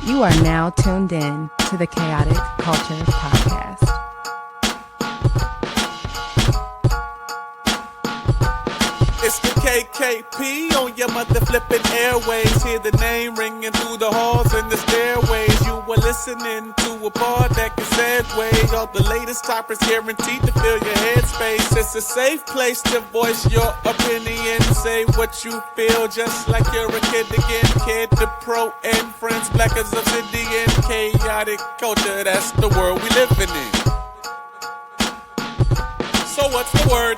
You are now tuned in to the Chaotic Culture Podcast. It's the KKP on your mother flipping airways. Hear the name ringing through the halls and the stairways. You were listening to a pod that can segue. All the latest topics guaranteed to fill your headspace. It's a safe place to voice your opinion. Say what you feel just like you're a kid again. Kid to pro and friends, black as obsidian. Chaotic culture, that's the world we living in. So what's the word?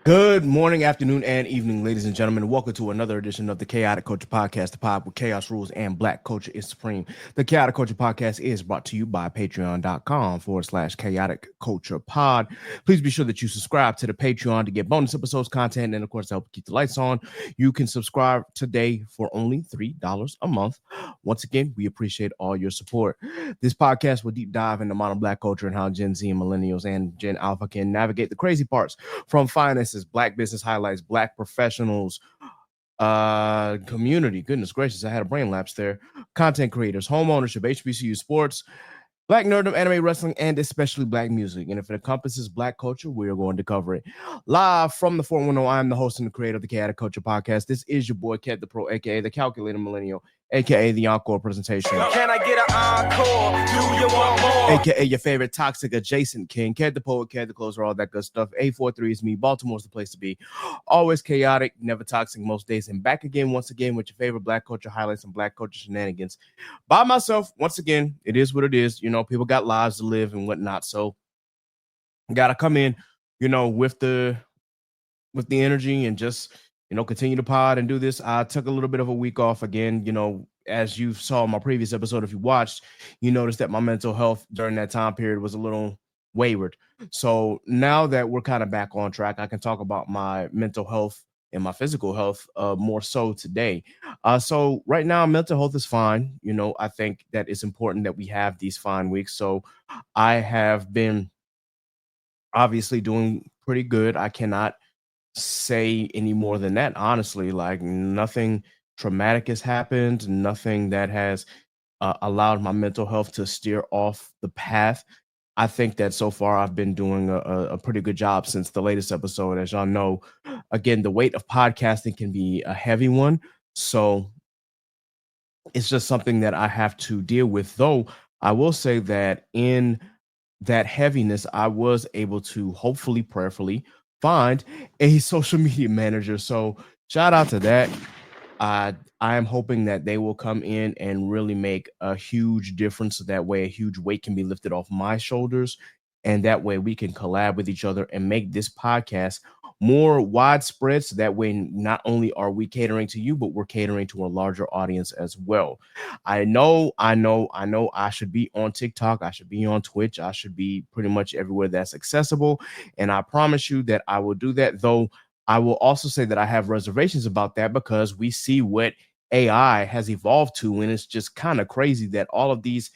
Good morning, afternoon, and evening, ladies and gentlemen. Welcome to another edition of the Chaotic Culture Podcast, the pod where chaos rules and black culture is supreme. The Chaotic Culture Podcast is brought to you by patreon.com/chaotic culture pod. Please be sure that you subscribe to the Patreon to get bonus episodes, content, and of course, to help keep the lights on. You can subscribe today for only $3 a month. Once again, we appreciate all your support. This podcast will deep dive into modern black culture and how Gen Z and millennials and Gen Alpha can navigate the crazy parts from finance, black business highlights, black professionals, community. Goodness gracious, I had a brain lapse there. Content creators, home ownership, HBCU sports, black nerdom, anime, wrestling, and especially black music. And if it encompasses black culture, we are going to cover it. Live from the 410, I'm the host and the creator of the Chaotic Culture Podcast. This is your boy, Ket the Pro, aka the Calculator Millennial, aka the Encore presentation. Can I get an encore? Do you want more? AKA your favorite toxic adjacent king, Ket the Poet, Ket the Closer, all that good stuff. 843 is me. Baltimore's the place to be. Always chaotic, never toxic most days. And back again, once again, with your favorite black culture highlights and black culture shenanigans. By myself, once again, it is what it is. You know, people got lives to live and whatnot. So, gotta come in, you know, with the energy and just, you know, continue to pod and do this. I took a little bit of a week off again. You know, as you saw in my previous episode, if you watched, you noticed that my mental health during that time period was a little wayward. So now that we're kind of back on track, I can talk about my mental health and my physical health more so today. So right now, mental health is fine. You know, I think that it's important that we have these fine weeks. So I have been obviously doing pretty good. I cannot say any more than that, honestly. Like, nothing traumatic has happened, nothing that has allowed my mental health to steer off the path. I think that so far I've been doing a pretty good job since the latest episode. As y'all know, again, the weight of podcasting can be a heavy one, so it's just something that I have to deal with. Though I will say that in that heaviness, I was able to hopefully, prayerfully, find a social media manager. So shout out to that. I am hoping that they will come in and really make a huge difference. So that way a huge weight can be lifted off my shoulders. And that way we can collab with each other and make this podcast more widespread. So that way, not only are we catering to you, but we're catering to a larger audience as well. I know I should be on TikTok. I should be on Twitch. I should be pretty much everywhere that's accessible. And I promise you that I will do that. Though I will also say that I have reservations about that, because we see what AI has evolved to. And it's just kind of crazy that all of these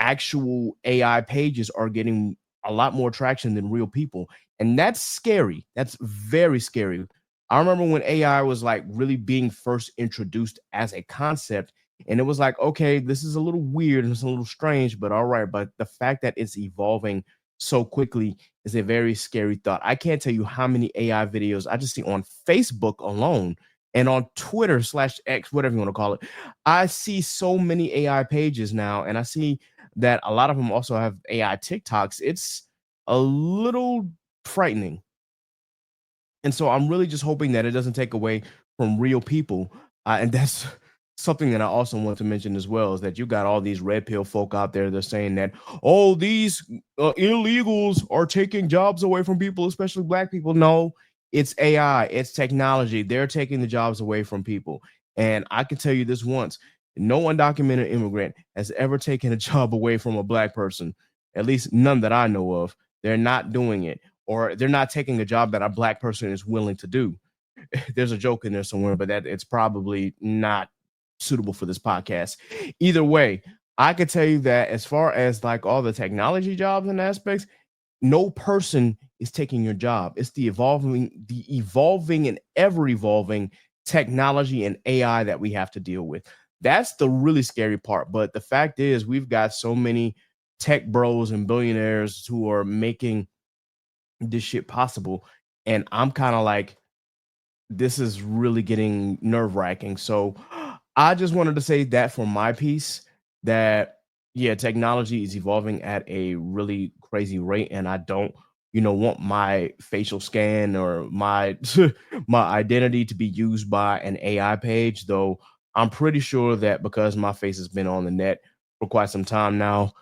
actual AI pages are getting a lot more traction than real people. And that's scary. That's very scary. I remember when AI was like really being first introduced as a concept, and it was like, okay, this is a little weird and it's a little strange, but all right. But the fact that it's evolving so quickly is a very scary thought. I can't tell you how many AI videos I just see on Facebook alone and on Twitter/X, whatever you want to call it. I see so many AI pages now, and I see that a lot of them also have AI TikToks. It's a little frightening. And so I'm really just hoping that it doesn't take away from real people. And that's something that I also want to mention as well, is that you got all these red pill folk out there. They're saying that, oh, these illegals are taking jobs away from people, especially black people. No, it's AI. It's technology. They're taking the jobs away from people. And I can tell you this once. No undocumented immigrant has ever taken a job away from a black person, at least none that I know of. They're not doing it, or they're not taking a job that a black person is willing to do. There's a joke in there somewhere, but that it's probably not suitable for this podcast. Either way, I could tell you that as far as like all the technology jobs and aspects, no person is taking your job. It's the evolving and ever evolving technology and AI that we have to deal with. That's the really scary part. But the fact is, we've got so many tech bros and billionaires who are making this shit possible. And I'm kind of like, this is really getting nerve wracking. So I just wanted to say that for my piece, that yeah, technology is evolving at a really crazy rate, and I don't, want my facial scan or my my identity to be used by an AI page. Though I'm pretty sure that because my face has been on the net for quite some time now,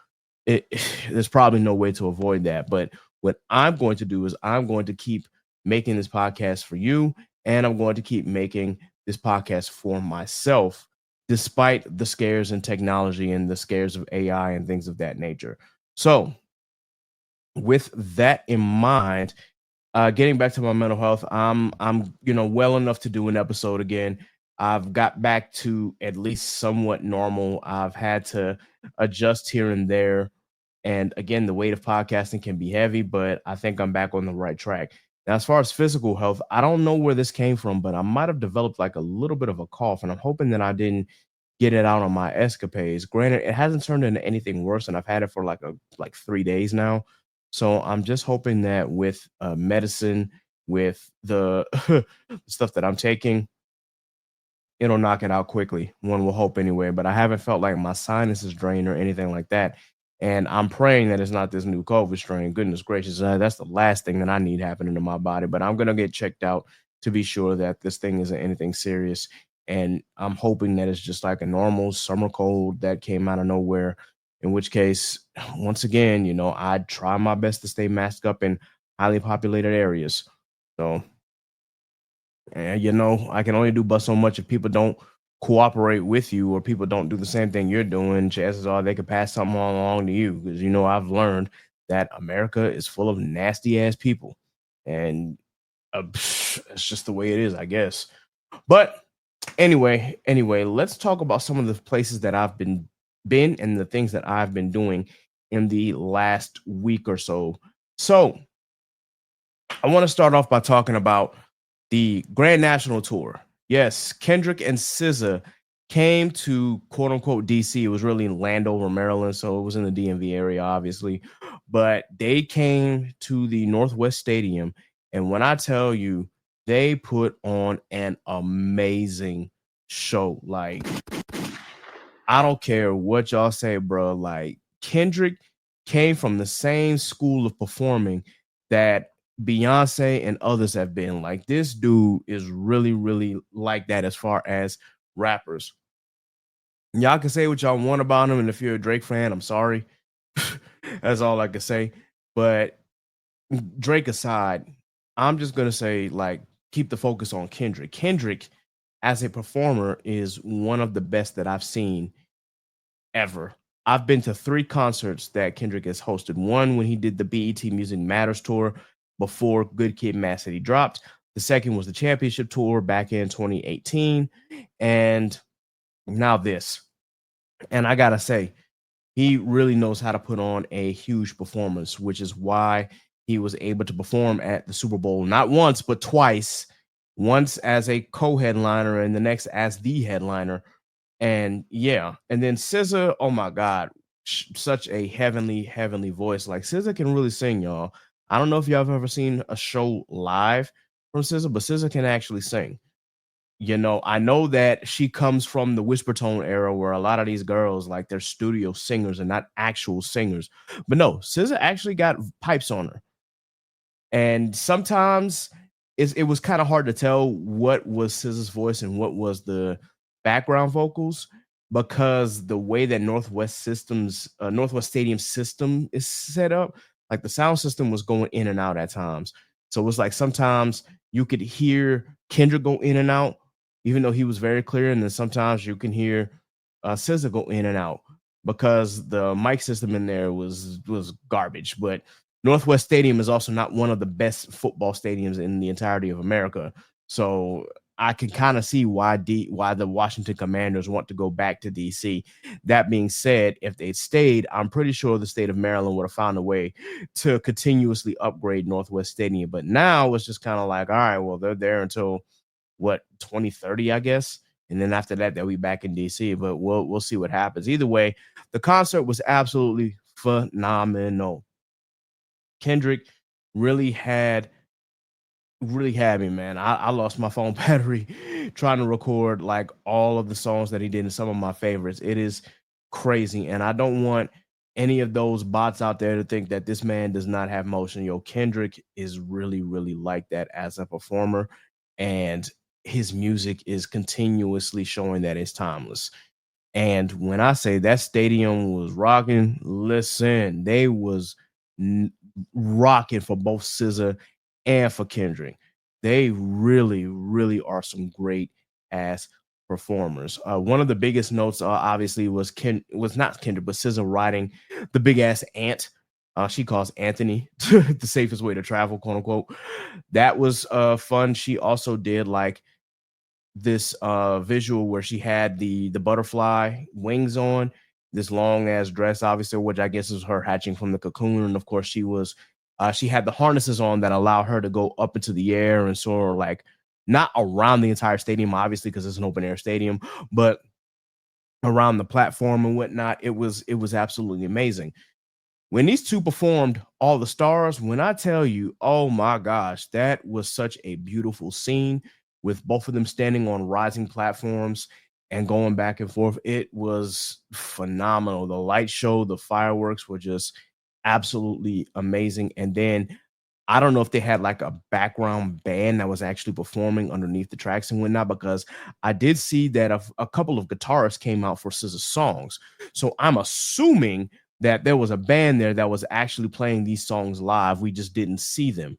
it, there's probably no way to avoid that. But what I'm going to do is I'm going to keep making this podcast for you, and I'm going to keep making this podcast for myself, despite the scares in technology and the scares of AI and things of that nature. So, with that in mind, getting back to my mental health, I'm well enough to do an episode again. I've got back to at least somewhat normal. I've had to adjust here and there, and again, the weight of podcasting can be heavy, but I think I'm back on the right track. Now, as far as physical health, I don't know where this came from, but I might have developed like a little bit of a cough, and I'm hoping that I didn't get it out on my escapades. Granted, it hasn't turned into anything worse, and I've had it for like 3 days now. So I'm just hoping that with medicine, with the stuff that I'm taking, it'll knock it out quickly. One will hope anyway, but I haven't felt like my sinuses drained or anything like that. And I'm praying that it's not this new COVID strain. Goodness gracious, that's the last thing that I need happening to my body. But I'm going to get checked out to be sure that this thing isn't anything serious. And I'm hoping that it's just like a normal summer cold that came out of nowhere. In which case, once again, I try my best to stay masked up in highly populated areas. So, and I can only do but so much if people don't cooperate with you or people don't do the same thing you're doing. Chances are they could pass something along to you because I've learned that America is full of nasty ass people, and it's just the way it is, I guess. But anyway, let's talk about some of the places that I've been and the things that I've been doing in the last week or so. So I want to start off by talking about the Grand National Tour. Yes, Kendrick and SZA came to quote unquote DC. It was really in Landover, Maryland, so it was in the DMV area, obviously. But they came to the Northwest Stadium, and when I tell you, they put on an amazing show. Like, I don't care what y'all say, bro. Like, Kendrick came from the same school of performing that Beyonce and others have been. Like, this dude is really, really like that as far as rappers. Y'all can say what y'all want about him, and if you're a Drake fan, I'm sorry. That's all I can say. But Drake aside, I'm just gonna say, like, keep the focus on Kendrick. Kendrick, as a performer, is one of the best that I've seen ever. I've been to 3 concerts that Kendrick has hosted. One when he did the BET Music Matters tour before Good Kid, Mad City dropped. The second was the championship tour back in 2018. And now this. And I gotta say, he really knows how to put on a huge performance, which is why he was able to perform at the Super Bowl not once, but twice. Once as a co-headliner and the next as the headliner. And yeah, and then SZA, oh my God, such a heavenly voice. Like, SZA can really sing, y'all. I don't know if y'all have ever seen a show live from SZA, but SZA can actually sing. I know that she comes from the whisper tone era where a lot of these girls, like, they're studio singers and not actual singers. But no, SZA actually got pipes on her. And sometimes it was kind of hard to tell what was SZA's voice and what was the background vocals, because the way that Northwest Stadium system is set up, like, the sound system was going in and out at times. So it was like sometimes you could hear Kendrick go in and out, even though he was very clear, and then sometimes you can hear SZA go in and out because the mic system in there was garbage. But Northwest Stadium is also not one of the best football stadiums in the entirety of America. So I can kind of see why the Washington Commanders want to go back to DC. That being said, if they stayed, I'm pretty sure the state of Maryland would have found a way to continuously upgrade Northwest Stadium. But now it's just kind of like, all right, well, they're there until what, 2030, I guess. And then after that, they'll be back in DC. But we'll see what happens. Either way, the concert was absolutely phenomenal. Kendrick really had me, man. I lost my phone battery trying to record like all of the songs that he did and some of my favorites. It is crazy. And I don't want any of those bots out there to think that this man does not have motion. Yo, Kendrick is really, really like that as a performer. And his music is continuously showing that it's timeless. And when I say that stadium was rocking, listen, they was rocking for both SZA and for Kendrick. They really, really are some great ass performers. One of the biggest notes, obviously, was not Kendrick, but SZA riding the big ass ant. She calls Anthony the safest way to travel, quote unquote. That was fun. She also did like this visual where she had the butterfly wings on, this long ass dress, obviously, which I guess is her hatching from the cocoon. And of course, she had the harnesses on that allow her to go up into the air and sort of like not around the entire stadium, obviously, because it's an open air stadium, but around the platform and whatnot. It was absolutely amazing. When these two performed All the Stars, when I tell you, oh my gosh, that was such a beautiful scene with both of them standing on rising platforms and going back and forth. It was phenomenal. The light show, the fireworks were just absolutely amazing. And then I don't know if they had like a background band that was actually performing underneath the tracks and whatnot, because I did see that a couple of guitarists came out for SZA's songs. So I'm assuming that there was a band there that was actually playing these songs live. We just didn't see them,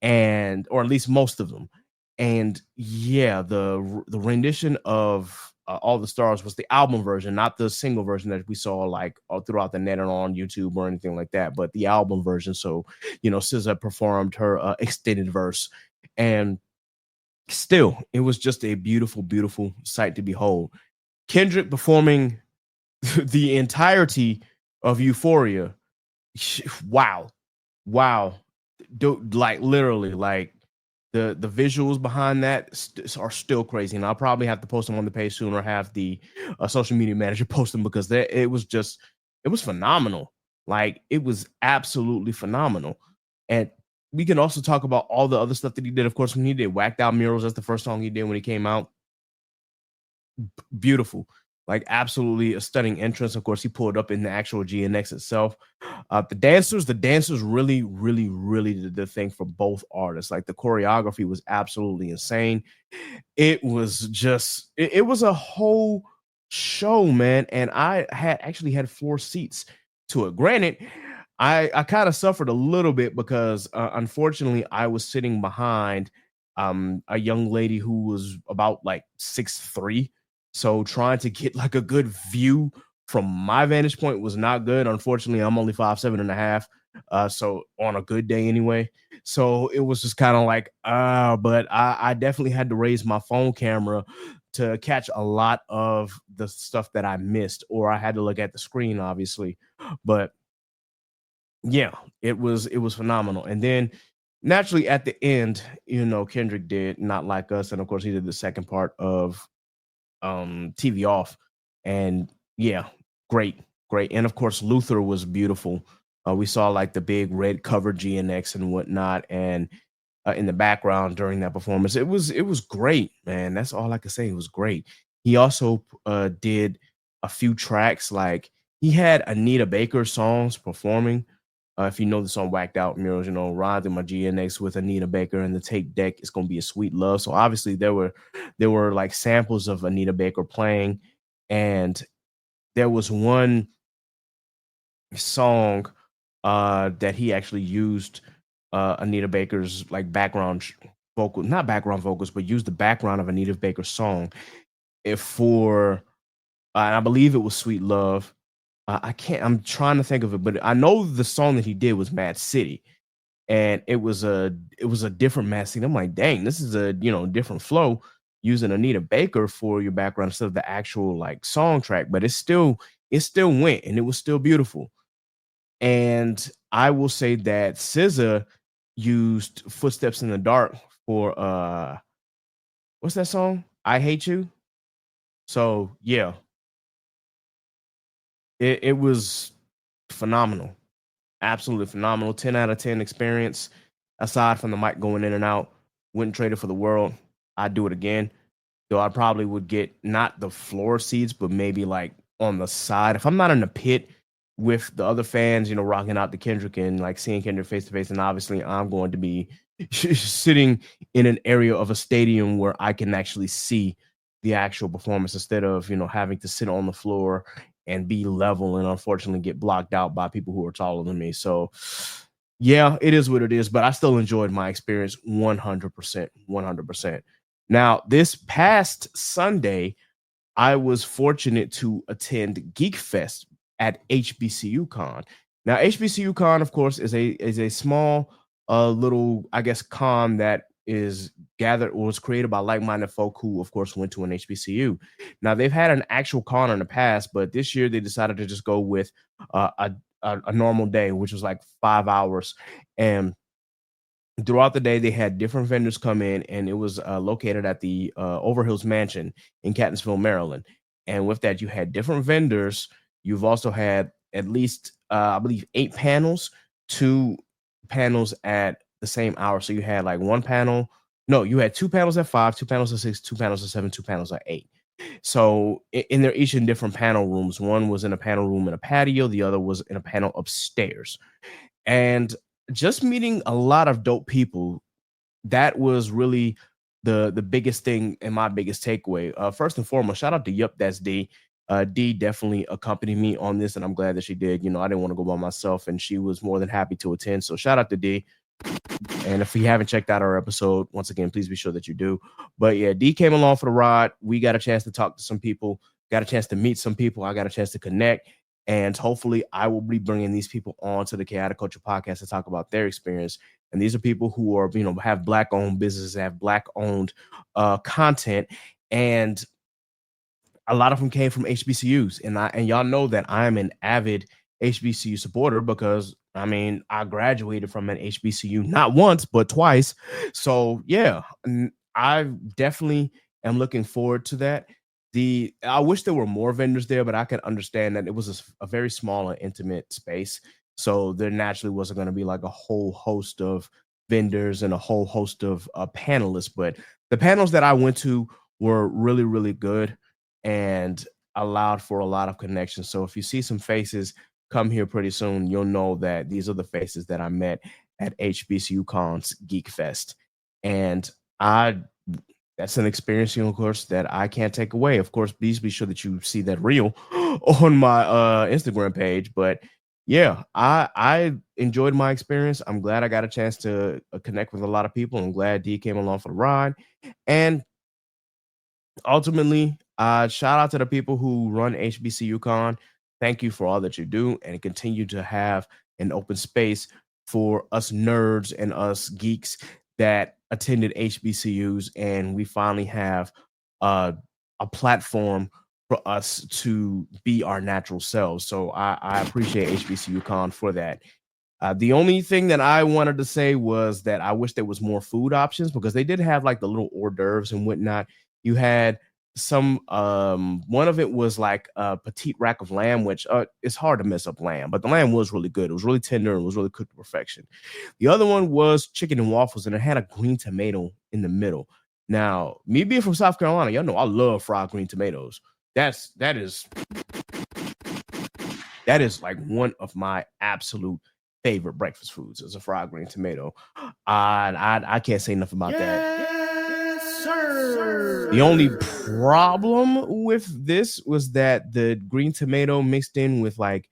or at least most of them. And yeah, the rendition of All the Stars was the album version, not the single version that we saw like all throughout the net or on YouTube or anything like that, but the album version. So, SZA performed her extended verse, and still, it was just a beautiful, beautiful sight to behold. Kendrick performing the entirety of Euphoria. Wow. Like literally, like the visuals behind that are still crazy, and I'll probably have to post them on the page soon, or have the social media manager post them, because it was phenomenal. Like, it was absolutely phenomenal. And we can also talk about all the other stuff that he did. Of course, when he did Whacked Out Murals, that's the first song he did when he came out. Beautiful. Like, absolutely a stunning entrance. Of course, he pulled up in the actual GNX itself. The dancers really, really, really did the thing for both artists. Like, the choreography was absolutely insane. It was just, it was a whole show, man. And I actually had 4 seats to it. Granted, I kind of suffered a little bit because unfortunately I was sitting behind a young lady who was about like 6'3". So trying to get like a good view from my vantage point was not good. Unfortunately, I'm only 5'7.5". So on a good day anyway. So it was just kind of like, but I definitely had to raise my phone camera to catch a lot of the stuff that I missed, or I had to look at the screen, obviously. But yeah, it was phenomenal. And then naturally at the end, Kendrick did Not Like Us, and of course he did the second part of TV Off, and yeah, great. And of course Luther was beautiful. We saw like the big red covered GNX and whatnot, and in the background during that performance, it was great, man. That's all I could say. It was great. He also did a few tracks, like he had Anita Baker songs performing. If you know the song Whacked Out Murals, riding my GNX with Anita Baker, and the tape deck is going to be a sweet love. So obviously there were like samples of Anita Baker playing, and there was one song that he actually used Anita Baker's like background vocal, not background vocals, but used the background of Anita Baker's song for, and I believe it was Sweet Love. I'm trying to think of it, but I know the song that he did was Mad City, and it was a different Mad City. I'm like, dang, this is a different flow. using Anita Baker for your background instead of the actual like song track, but it still went and it was still beautiful. And I will say that SZA used Footsteps in the Dark for what's that song? I Hate You. So yeah, it was phenomenal. Absolutely phenomenal. 10 out of 10 experience. Aside from the mic going in and out, wouldn't trade it for the world. I'd do it again. Though I probably would get not the floor seats, but maybe like on the side. If I'm not in the pit with the other fans, rocking out to Kendrick and like seeing Kendrick face to face, and obviously I'm going to be sitting in an area of a stadium where I can actually see the actual performance instead of having to sit on the floor and be level and unfortunately get blocked out by people who are taller than me. So yeah, it is what it is, but I still enjoyed my experience 100%. 100%. Now, this past Sunday, I was fortunate to attend Geekfest at HBCUCon. Now, HBCUCon, of course, is a small little, I guess, con that is gathered or was created by like-minded folk who, of course, went to an HBCU. Now, they've had an actual con in the past, but this year they decided to just go with a normal day, which was like 5 hours. And throughout the day, they had different vendors come in, and it was located at the Overhills Mansion in Catonsville, Maryland. And with that, you had different vendors. You've also had at least, I believe, 8 panels, 2 panels at the same hour. So you had like one panel. No, you had 2 panels at 5, 2 panels at 6, 2 panels at 7, 2 panels at 8. So they're each in different panel rooms. One was in a panel room in a patio. The other was in a panel upstairs. And just meeting a lot of dope people, that was really the biggest thing and my biggest takeaway. First and foremost, shout out to Yup, That's D. D definitely accompanied me on this, and I'm glad that she did. I didn't want to go by myself, and she was more than happy to attend. So shout out to D. And if you haven't checked out our episode, once again, please be sure that you do. But yeah, D came along for the ride. We got a chance to talk to some people, got a chance to meet some people. I got a chance to connect. And hopefully I will be bringing these people on to the Chaotic Culture Podcast to talk about their experience. And these are people who are, have Black-owned businesses, have Black-owned content. And a lot of them came from HBCUs. And y'all know that I'm an avid HBCU supporter because, I graduated from an HBCU not once, but twice. So, yeah, I definitely am looking forward to that. I wish there were more vendors there, but I can understand that it was a very small and intimate space. So there naturally wasn't going to be like a whole host of vendors and a whole host of panelists. But the panels that I went to were really, really good and allowed for a lot of connections. So if you see some faces come here pretty soon, you'll know that these are the faces that I met at HBCUCon's Geekfest. And that's an experience, of course, that I can't take away. Of course, please be sure that you see that reel on my Instagram page. But yeah, I enjoyed my experience. I'm glad I got a chance to connect with a lot of people. I'm glad D came along for the ride. And ultimately, shout out to the people who run HBCUCon. Thank you for all that you do, and continue to have an open space for us nerds and us geeks that attended HBCUs, and we finally have a platform for us to be our natural selves. So I appreciate HBCUCon for that. The only thing that I wanted to say was that I wish there was more food options because they did have like the little hors d'oeuvres and whatnot. You had some one of it was like a petite rack of lamb, which it's hard to mess up lamb, but the lamb was really good. It was really tender and was really cooked to perfection. The other one was chicken and waffles, and it had a green tomato in the middle. Now, me being from South Carolina, y'all know I love fried green tomatoes. That is like one of my absolute favorite breakfast foods is a fried green tomato. I can't say enough about that. The only problem with this was that the green tomato mixed in with like,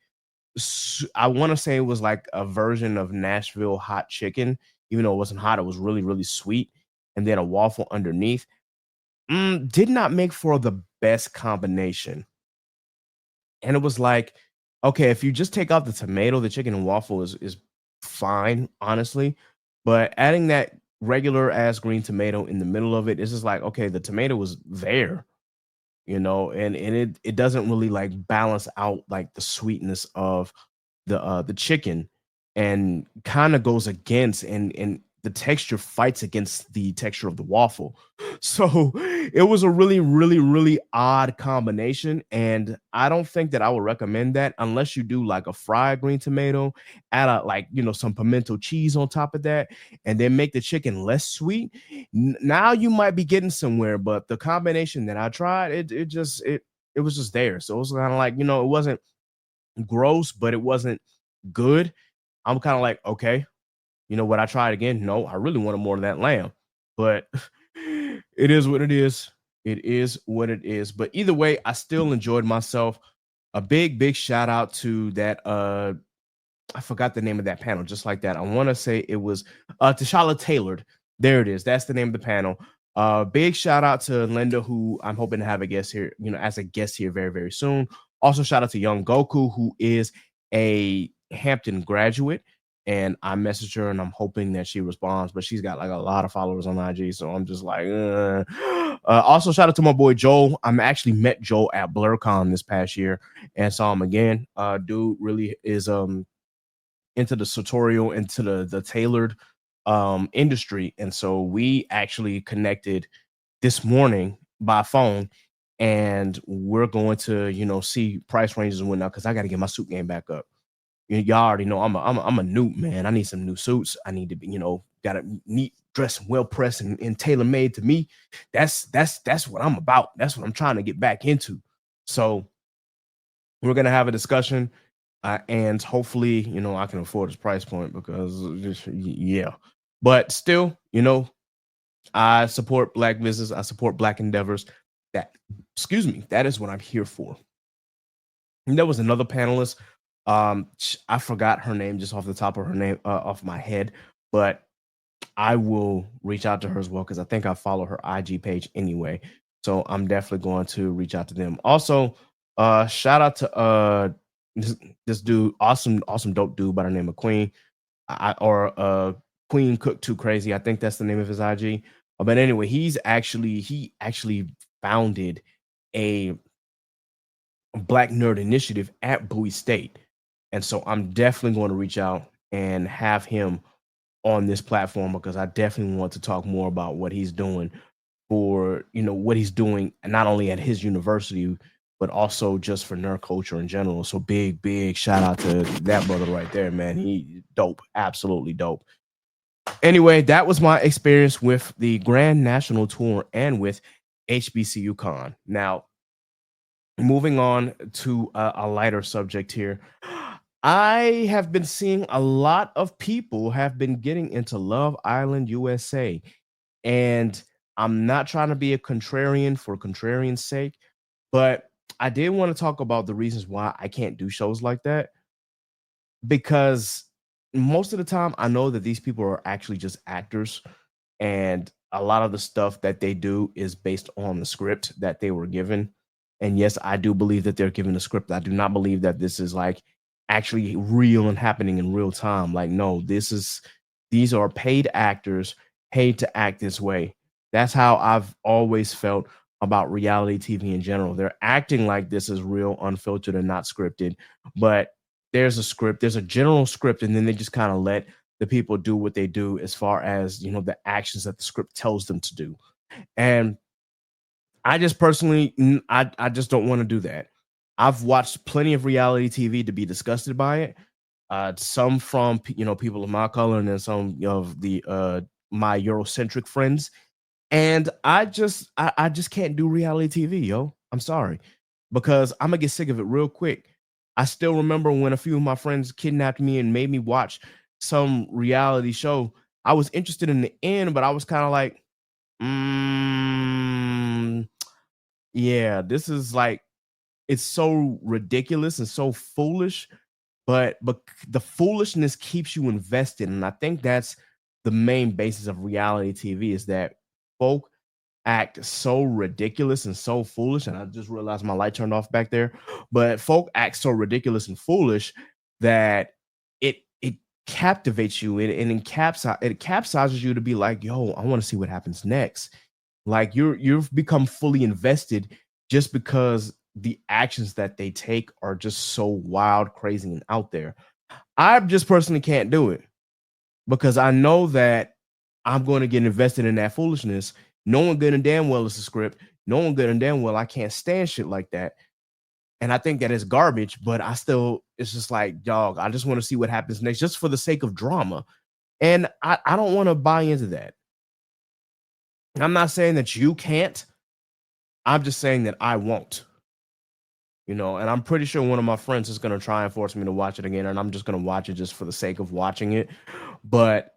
I want to say it was like a version of Nashville hot chicken, even though it wasn't hot, it was really, really sweet. And then a waffle underneath did not make for the best combination. And it was like, okay, if you just take out the tomato, the chicken and waffle is fine, honestly. But adding that regular ass green tomato in the middle of it. It's just like, okay, the tomato was there, and it doesn't really like balance out like the sweetness of the chicken, and kind of goes against, and the texture fights against the texture of the waffle. So it was a really, really, really odd combination. And I don't think that I would recommend that unless you do like a fried green tomato, add a like, some pimento cheese on top of that, and then make the chicken less sweet. Now you might be getting somewhere, but the combination that I tried, it was just there. So it was kind of like, it wasn't gross, but it wasn't good. I'm kind of like, okay, would I try it again? No, I really wanted more of that lamb, but it is what it is. It is what it is. But either way, I still enjoyed myself. A big, big shout out to that. I forgot the name of that panel, just like that. I want to say it was Tashala Tailored. There it is. That's the name of the panel. Big shout out to Linda, who I'm hoping to have a guest here, as a guest here very, very soon. Also, shout out to Young Goku, who is a Hampton graduate. And I messaged her and I'm hoping that she responds, but she's got like a lot of followers on IG. So I'm just like, also shout out to my boy Joel. I'm actually met Joel at BlurCon this past year and saw him again. Dude really is into the sartorial, into the tailored industry. And so we actually connected this morning by phone, and we're going to, see price ranges and whatnot, because I got to get my suit game back up. Y'all already know I'm a newt, man. I need some new suits. I need to be, got a neat dress, well pressed and tailor made to me. That's what I'm about. That's what I'm trying to get back into. So we're gonna have a discussion, and hopefully, I can afford this price point, because yeah. But still, I support Black business. I support Black endeavors. That is what I'm here for. And there was another panelist. I forgot her name just off the top of her name, off my head, but I will reach out to her as well, because I think I follow her IG page anyway. So I'm definitely going to reach out to them. Also, shout out to this dude, awesome dope dude by the name of Queen, or Queen Cook Too Crazy. I think that's the name of his IG. But anyway, he actually founded a Black Nerd Initiative at Bowie State. And so I'm definitely going to reach out and have him on this platform, because I definitely want to talk more about what he's doing for, what he's doing, not only at his university, but also just for nerd culture in general. So big, big shout out to that brother right there, man. He dope, absolutely dope. Anyway, that was my experience with the Grand National Tour and with HBCUCon. Now, moving on to a lighter subject here. I have been seeing a lot of people have been getting into Love Island USA. And I'm not trying to be a contrarian for contrarian's sake, but I did want to talk about the reasons why I can't do shows like that. Because most of the time, I know that these people are actually just actors, and a lot of the stuff that they do is based on the script that they were given. And yes, I do believe that they're given a script. I do not believe that this is like actually real and happening in real time. Like, no, these are paid actors, paid to act this way. That's how I've always felt about reality TV in general. They're acting like this is real, unfiltered, and not scripted. But there's a script, there's a general script, and then they just kind of let the people do what they do as far as, the actions that the script tells them to do. And I just personally, I just don't want to do that. I've watched plenty of reality TV to be disgusted by it. Some from people of my color, and then some of the my Eurocentric friends. And I just can't do reality TV, yo. I'm sorry, because I'm gonna get sick of it real quick. I still remember when a few of my friends kidnapped me and made me watch some reality show. I was interested in the end, but I was kind of like, yeah, this is like, it's so ridiculous and so foolish, but the foolishness keeps you invested. And I think that's the main basis of reality TV, is that folk act so ridiculous and so foolish. And I just realized my light turned off back there, but folk act so ridiculous and foolish that it captivates you and it capsizes you to be like, yo, I want to see what happens next. Like you've become fully invested just because the actions that they take are just so wild, crazy, and out there. I just personally can't do it because I know that I'm going to get invested in that foolishness. No one good and damn well is a script. No one good and damn well I can't stand shit like that. And I think that is garbage, but it's just like, dog, I just want to see what happens next just for the sake of drama. And I don't want to buy into that. I'm not saying that you can't. I'm just saying that I won't. And I'm pretty sure one of my friends is going to try and force me to watch it again, and I'm just going to watch it just for the sake of watching it. But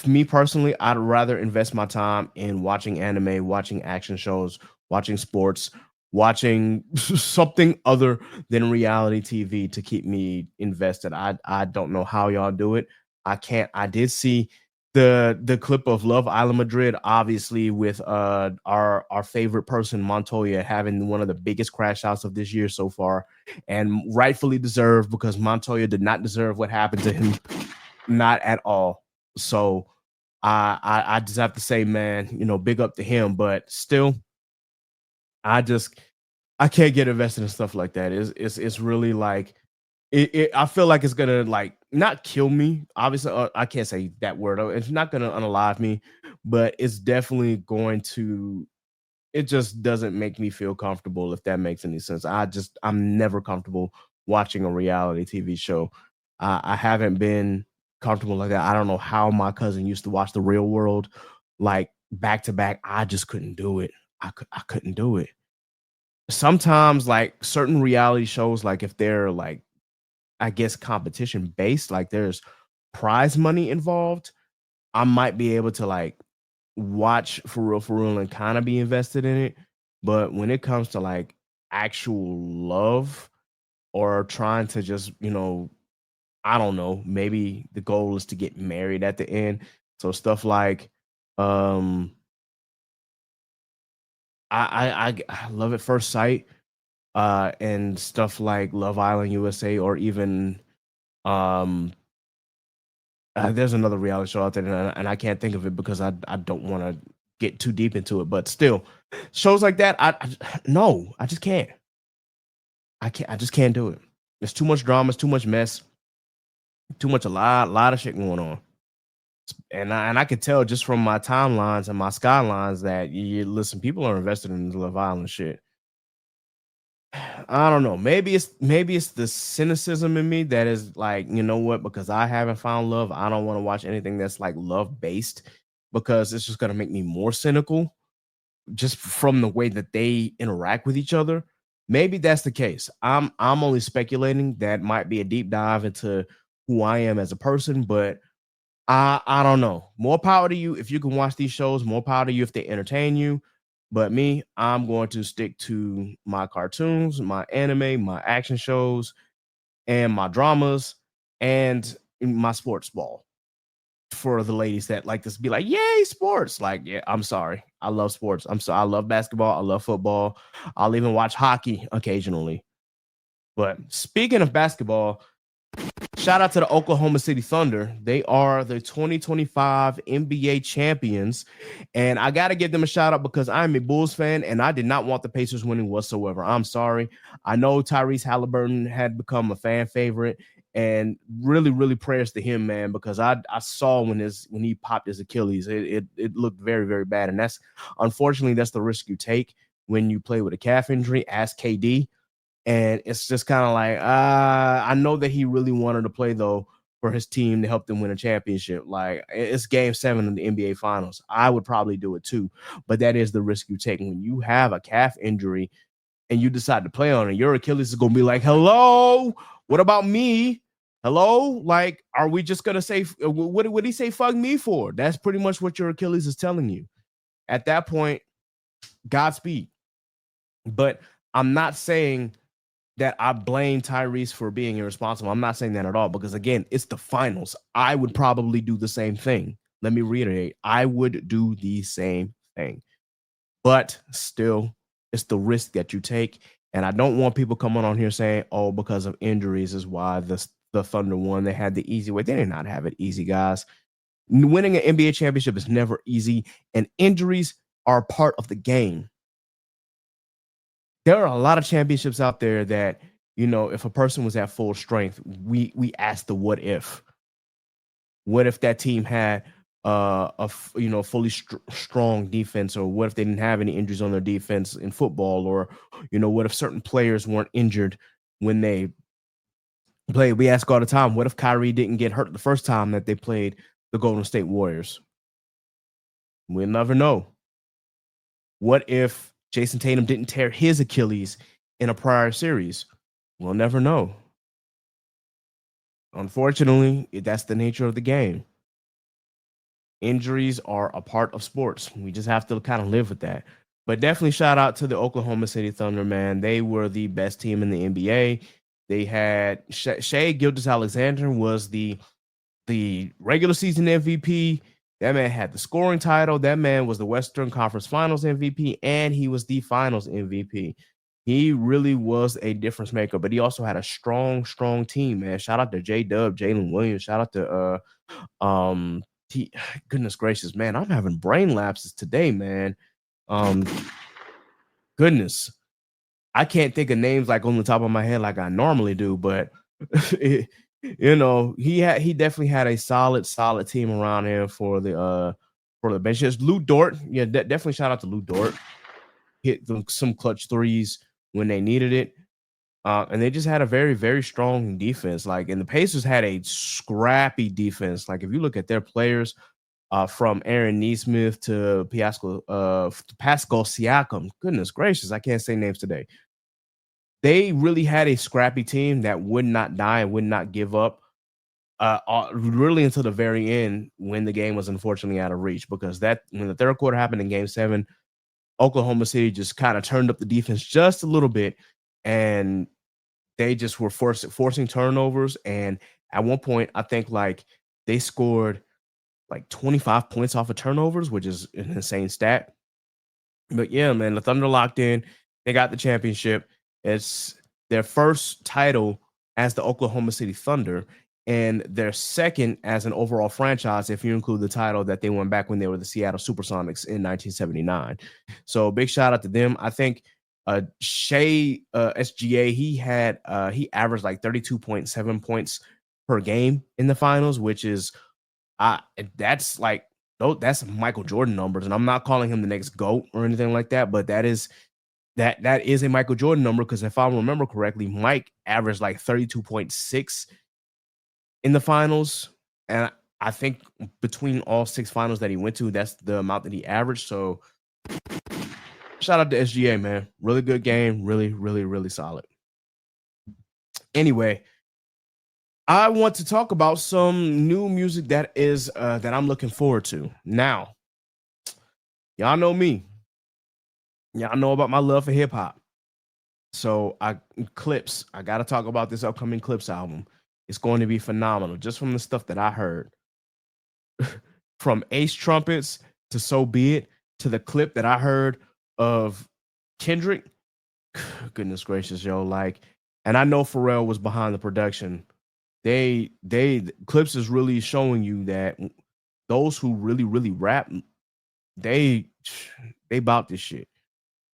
me personally, I'd rather invest my time in watching anime, watching action shows, watching sports, watching something other than reality TV to keep me invested. I don't know how y'all do it. I can't. I did see the clip of Love Island Madrid, obviously with our favorite person Montoya having one of the biggest crash outs of this year so far, and rightfully deserved because Montoya did not deserve what happened to him, not at all. So I just have to say, man, big up to him, but still, I can't get invested in stuff like that. It's really like I feel like it's gonna like not kill me. Obviously, I can't say that word. It's not gonna unalive me, but it's definitely going to. It just doesn't make me feel comfortable, if that makes any sense. I'm never comfortable watching a reality TV show. I haven't been comfortable like that. I don't know how my cousin used to watch The Real World like back to back. I just couldn't do it. I couldn't do it. Sometimes like certain reality shows, like if they're like, I guess, competition based, like there's prize money involved, I might be able to like watch for real and kind of be invested in it. But when it comes to like actual love or trying to just, I don't know, maybe the goal is to get married at the end. So stuff like I Love at First Sight, and stuff like Love Island USA, or even there's another reality show out there, and I can't think of it because I don't want to get too deep into it. But still, shows like that, no, I just can't. I just can't do it. There's too much drama, it's too much mess, a lot of shit going on. And I could tell just from my timelines and my skylines that listen, people are invested in the Love Island shit. I don't know. Maybe it's the cynicism in me that is like, you know what? Because I haven't found love, I don't want to watch anything that's like love based because it's just gonna make me more cynical just from the way that they interact with each other. Maybe that's the case. I'm only speculating. That might be a deep dive into who I am as a person, but I don't know. More power to you if you can watch these shows. More power to you if they entertain you. But me, I'm going to stick to my cartoons, my anime, my action shows, and my dramas, and my sports ball. For the ladies that like this, be like, "Yay, sports!" Like, yeah, I'm sorry, I love sports. I love basketball. I love football. I'll even watch hockey occasionally. But speaking of basketball, shout out to the Oklahoma City Thunder. They are the 2025 NBA champions. And I got to give them a shout out because I'm a Bulls fan and I did not want the Pacers winning whatsoever. I'm sorry. I know Tyrese Halliburton had become a fan favorite, and really, really prayers to him, man, because I saw when he popped his Achilles, it looked very, very bad. And unfortunately, that's the risk you take when you play with a calf injury. Ask KD. And it's just kind of like, I know that he really wanted to play, though, for his team to help them win a championship. Like, it's game 7 of the NBA Finals. I would probably do it, too. But that is the risk you take. When you have a calf injury and you decide to play on it, your Achilles is going to be like, hello, what about me? Hello? Like, are we just going to say, what did he say fuck me for? That's pretty much what your Achilles is telling you. At that point, Godspeed. But I'm not saying that I blame Tyrese for being irresponsible. I'm not saying that at all because, again, it's the finals. I would probably do the same thing. Let me reiterate. I would do the same thing. But still, it's the risk that you take. And I don't want people coming on here saying, oh, because of injuries is why the the Thunder won. They had the easy way. They did not have it easy, guys. Winning an NBA championship is never easy, and injuries are part of the game. There are a lot of championships out there that, if a person was at full strength, we ask the what if. What if that team had fully strong defense, or what if they didn't have any injuries on their defense in football, or what if certain players weren't injured when they played? We ask all the time, what if Kyrie didn't get hurt the first time that they played the Golden State Warriors? We'll never know. What if Jason Tatum didn't tear his Achilles in a prior series? We'll never know. Unfortunately, that's the nature of the game. Injuries are a part of sports. We just have to kind of live with that. But definitely shout out to the Oklahoma City Thunder, man. They were the best team in the NBA. They had Shai Gilgeous-Alexander was the regular season MVP. That man had the scoring title. That man was the Western Conference Finals MVP, and he was the Finals MVP. He really was a difference maker, but he also had a strong team, man. Shout out to J-Dub, Jalen Williams. Shout out to goodness gracious, man. I'm having brain lapses today, man. Goodness. I can't think of names like on the top of my head like I normally do, but he definitely had a solid team around him for the bench. Just Lou Dort, yeah, definitely shout out to Lou Dort. Hit some clutch threes when they needed it, and they just had a very, very strong defense. And the Pacers had a scrappy defense. Like if you look at their players, from Aaron Nesmith to Pascal Siakam, goodness gracious, I can't say names today. They really had a scrappy team that would not die and would not give up really until the very end, when the game was unfortunately out of reach, because when the third quarter happened in Game 7, Oklahoma City just kind of turned up the defense just a little bit, and they just were forcing turnovers. And at one point, I think they scored 25 points off of turnovers, which is an insane stat. But yeah, man, the Thunder locked in. They got the championship. It's their first title as the Oklahoma City Thunder, and their second as an overall franchise, if you include the title that they won back when they were the Seattle Supersonics in 1979. So big shout out to them. I think Shai SGA, he averaged 32.7 points per game in the finals, which is that's Michael Jordan numbers. And I'm not calling him the next GOAT or anything like that, but that is a Michael Jordan number, because if I remember correctly, Mike averaged 32.6 in the finals, and I think between all 6 finals that he went to, that's the amount that he averaged. So shout out to SGA, man. Really good game. Really, really, really solid. Anyway, I want to talk about some new music that I'm looking forward to. Now, y'all know me. Y'all know about my love for hip hop. So Clips. I got to talk about this upcoming Clips album. It's going to be phenomenal, just from the stuff that I heard. From Ace Trumpets to So Be It to the clip that I heard of Kendrick. Goodness gracious, yo. And I know Pharrell was behind the production. Clips is really showing you that those who really, really rap, they bout this shit.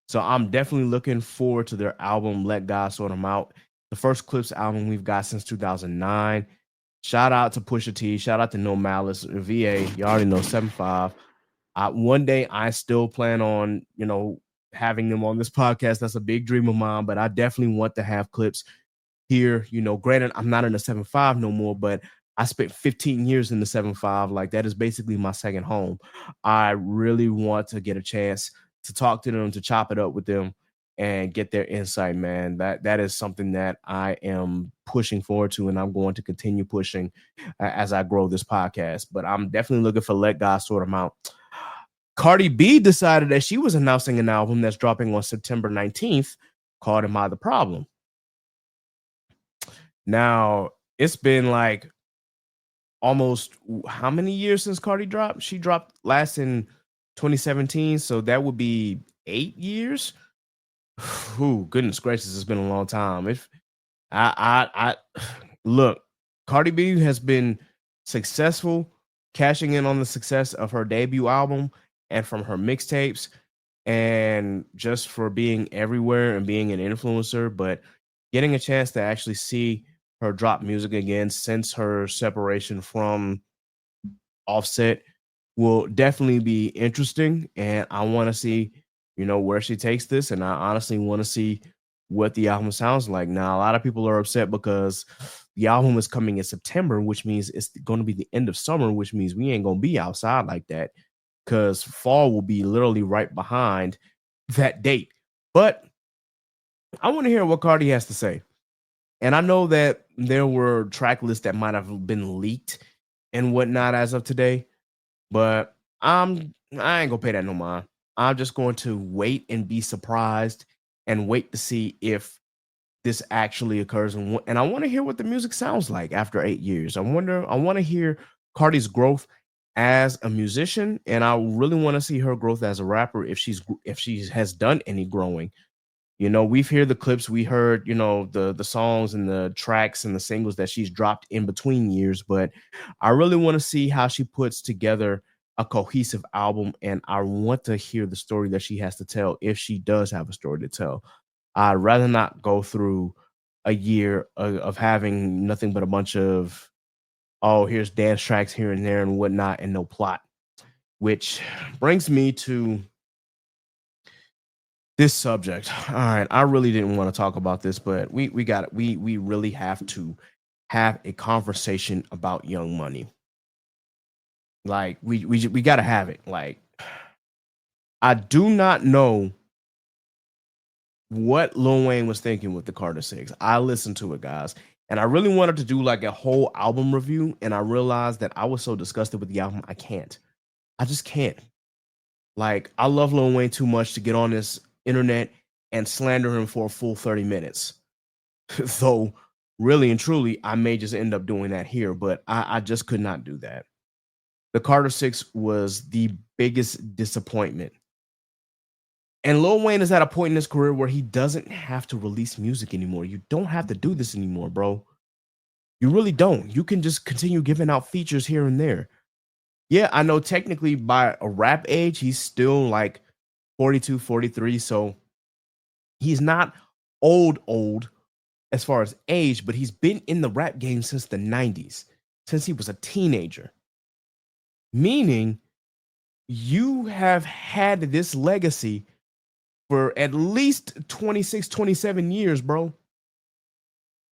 So I'm definitely looking forward to their album, Let God Sort 'Em Out. The first Clips album we've got since 2009. Shout out to Pusha T. Shout out to No Malice. VA, you already know, 7'5". One day I still plan on, having them on this podcast. That's a big dream of mine, but I definitely want to have Clips here. Granted, I'm not in the 7'5" no more, but I spent 15 years in the 7'5". That is basically my second home. I really want to get a chance to talk to them, to chop it up with them, and get their insight, man. That is something that I am pushing forward to, and I'm going to continue pushing as I grow this podcast. But I'm definitely looking for Let God Sort 'Em Out. Cardi B decided that she was announcing an album that's dropping on September 19th called Am I the Problem? Now, it's been almost how many years since Cardi dropped? She dropped last in 2017, so that would be 8 years. Ooh, goodness gracious, it's been a long time. If I look, Cardi B has been successful cashing in on the success of her debut album and from her mixtapes, and just for being everywhere and being an influencer, but getting a chance to actually see her drop music again since her separation from Offset will definitely be interesting. And I want to see, where she takes this. And I honestly want to see what the album sounds like. Now, a lot of people are upset because the album is coming in September, which means it's going to be the end of summer, which means we ain't going to be outside like that, because fall will be literally right behind that date. But I want to hear what Cardi has to say. And I know that there were track lists that might have been leaked and whatnot as of today, but I ain't gonna pay that no mind. I'm just going to wait and be surprised and wait to see if this actually occurs. And I want to hear what the music sounds like after 8 years. I want to hear Cardi's growth as a musician, and I really want to see her growth as a rapper if she has done any growing. We've heard the clips, we heard, the songs and the tracks and the singles that she's dropped in between years, but I really want to see how she puts together a cohesive album, and I want to hear the story that she has to tell if she does have a story to tell. I'd rather not go through a year of having nothing but a bunch of, oh, here's dance tracks here and there and whatnot and no plot, which brings me to this subject. All right, I really didn't want to talk about this, but we got it. We really have to have a conversation about Young Money. Like we got to have it. Like, I do not know what Lil Wayne was thinking with the Carter 6. I listened to it, guys, and I really wanted to do like a whole album review, and I realized that I was so disgusted with the album, I just can't. Like, I love Lil Wayne too much to get on this internet and slander him for a full 30 minutes. So really and truly, I may just end up doing that here, but I just could not do that. The Carter 6 was the biggest disappointment. And Lil Wayne is at a point in his career where he doesn't have to release music anymore. You don't have to do this anymore, bro. You really don't. You can just continue giving out features here and there. Yeah, I know technically by a rap age, he's still like 42, 43. So he's not old as far as age, but he's been in the rap game since the 90s, since he was a teenager. Meaning you have had this legacy for at least 26, 27 years, bro.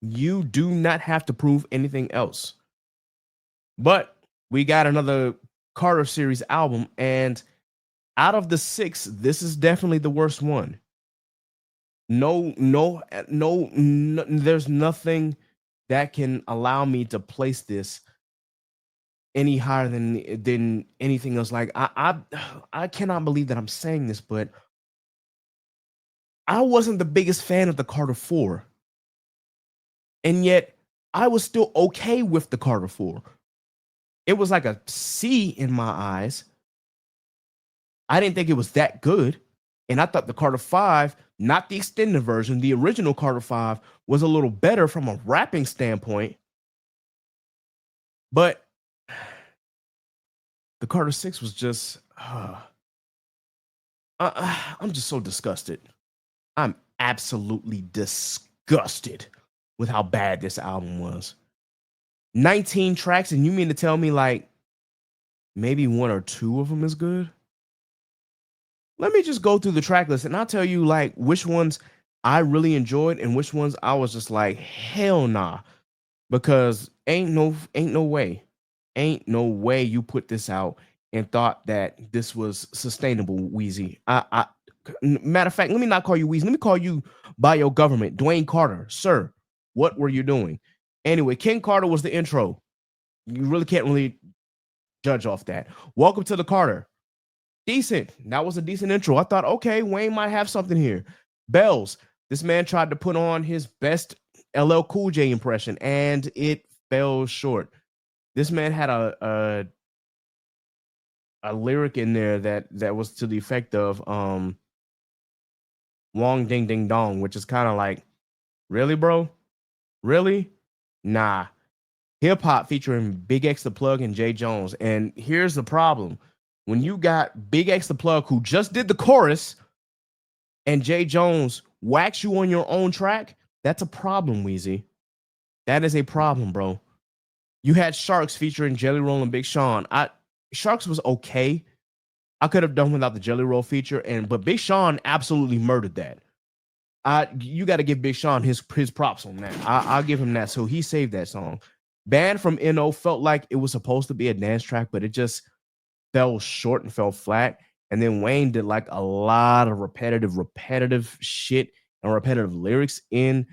You do not have to prove anything else. But we got another Carter series album, and out of the 6, this is definitely the worst one. No, there's nothing that can allow me to place this any higher than anything else. Like, I cannot believe that I'm saying this, but I wasn't the biggest fan of the Carter 4. And yet I was still okay with the Carter 4. It was like a C in my eyes. I didn't think it was that good. And I thought the Carter 5, not the extended version, the original Carter 5, was a little better from a rapping standpoint. But the Carter 6 was just, I'm just so disgusted. I'm absolutely disgusted with how bad this album was. 19 tracks, and you mean to tell me like maybe 1 or 2 of them is good? Let me just go through the track list and I'll tell you like which ones I really enjoyed and which ones I was just like, hell nah. Because ain't no way you put this out and thought that this was sustainable, Wheezy. Matter of fact, let me not call you Wheezy. Let me call you by your government, Dwayne Carter. Sir, what were you doing? Anyway, King Carter was the intro. You really can't judge off that. Welcome to the Carter. Decent. That was a decent intro. I thought, okay, Wayne might have something here. Bells. This man tried to put on his best LL Cool J impression, and it fell short. This man had a lyric in there that was to the effect of Wong Ding Ding Dong, which is kind of like, really, bro? Really? Nah. Hip Hop featuring Big X the Plug and Jay Jones. And here's the problem. When you got Big X the Plug, who just did the chorus, and Jay Jones wax you on your own track, that's a problem, Weezy. That is a problem, bro. You had Sharks featuring Jelly Roll and Big Sean. Sharks was okay. I could have done without the Jelly Roll feature, but Big Sean absolutely murdered that. You got to give Big Sean his props on that. I'll give him that. So he saved that song. Band from NO felt like it was supposed to be a dance track, but it just fell short and fell flat. And then Wayne did like a lot of repetitive shit and repetitive lyrics in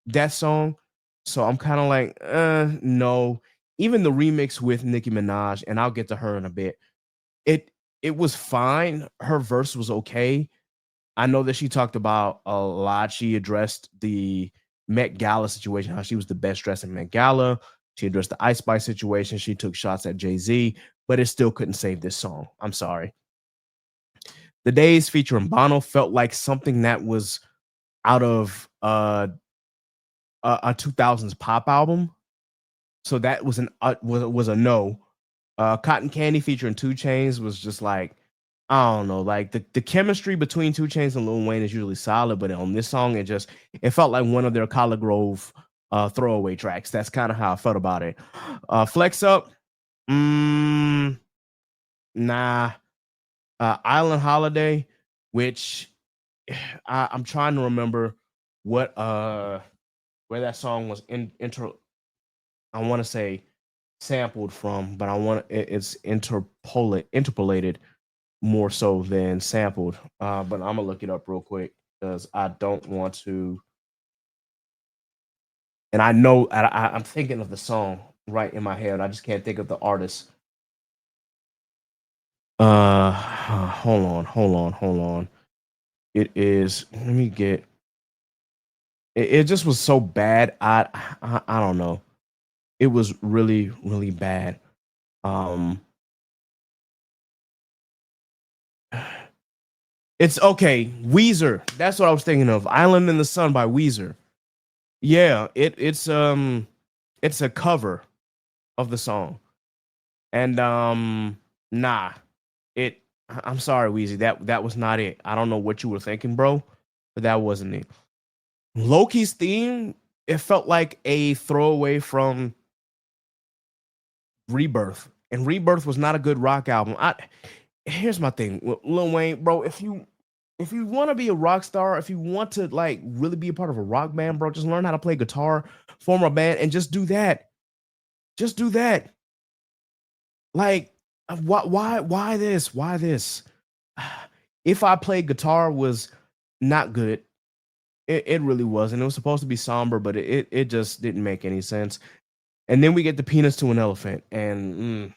that song. So I'm kind of like, no. Even the remix with Nicki Minaj, and I'll get to her in a bit, it was fine. Her verse was okay. I know that she talked about a lot. She addressed the Met Gala situation, how she was the best dressed in Met Gala. She addressed the Ice Spice situation. She took shots at Jay-Z, but it still couldn't save this song. I'm sorry. The Days featuring Bono felt like something that was out of a 2000s pop album. So that was a no. Cotton Candy featuring 2 Chainz was just like, I don't know, like the chemistry between 2 Chainz and Lil Wayne is usually solid, but on this song, it felt like one of their Collard Grove throwaway tracks. That's kind of how I felt about it. Flex Up, nah. Island Holiday, which I'm trying to remember what where that song was I want to say sampled from, but it's interpolated more so than sampled. But I'm gonna look it up real quick because I don't want to. And I know I'm thinking of the song right in my head. I just can't think of the artist. Hold on. It is. Let me get. It just was so bad. I don't know. It was really, really bad. It's okay. Weezer. That's what I was thinking of. Island in the Sun by Weezer. Yeah, it's a cover of the song. And nah. I'm sorry, Weezy. That was not it. I don't know what you were thinking, bro, but that wasn't it. Loki's theme, it felt like a throwaway from Rebirth, and Rebirth was not a good rock album. Here's my thing, Lil Wayne, bro. If you want to be a rock star, if you want to like really be a part of a rock band, bro, just learn how to play guitar, form a band, and just do that. Just do that. Like, why this? Why this? If I Played Guitar was not good. It really wasn't. It was supposed to be somber, but it just didn't make any sense. And then we get the Penis to an Elephant, and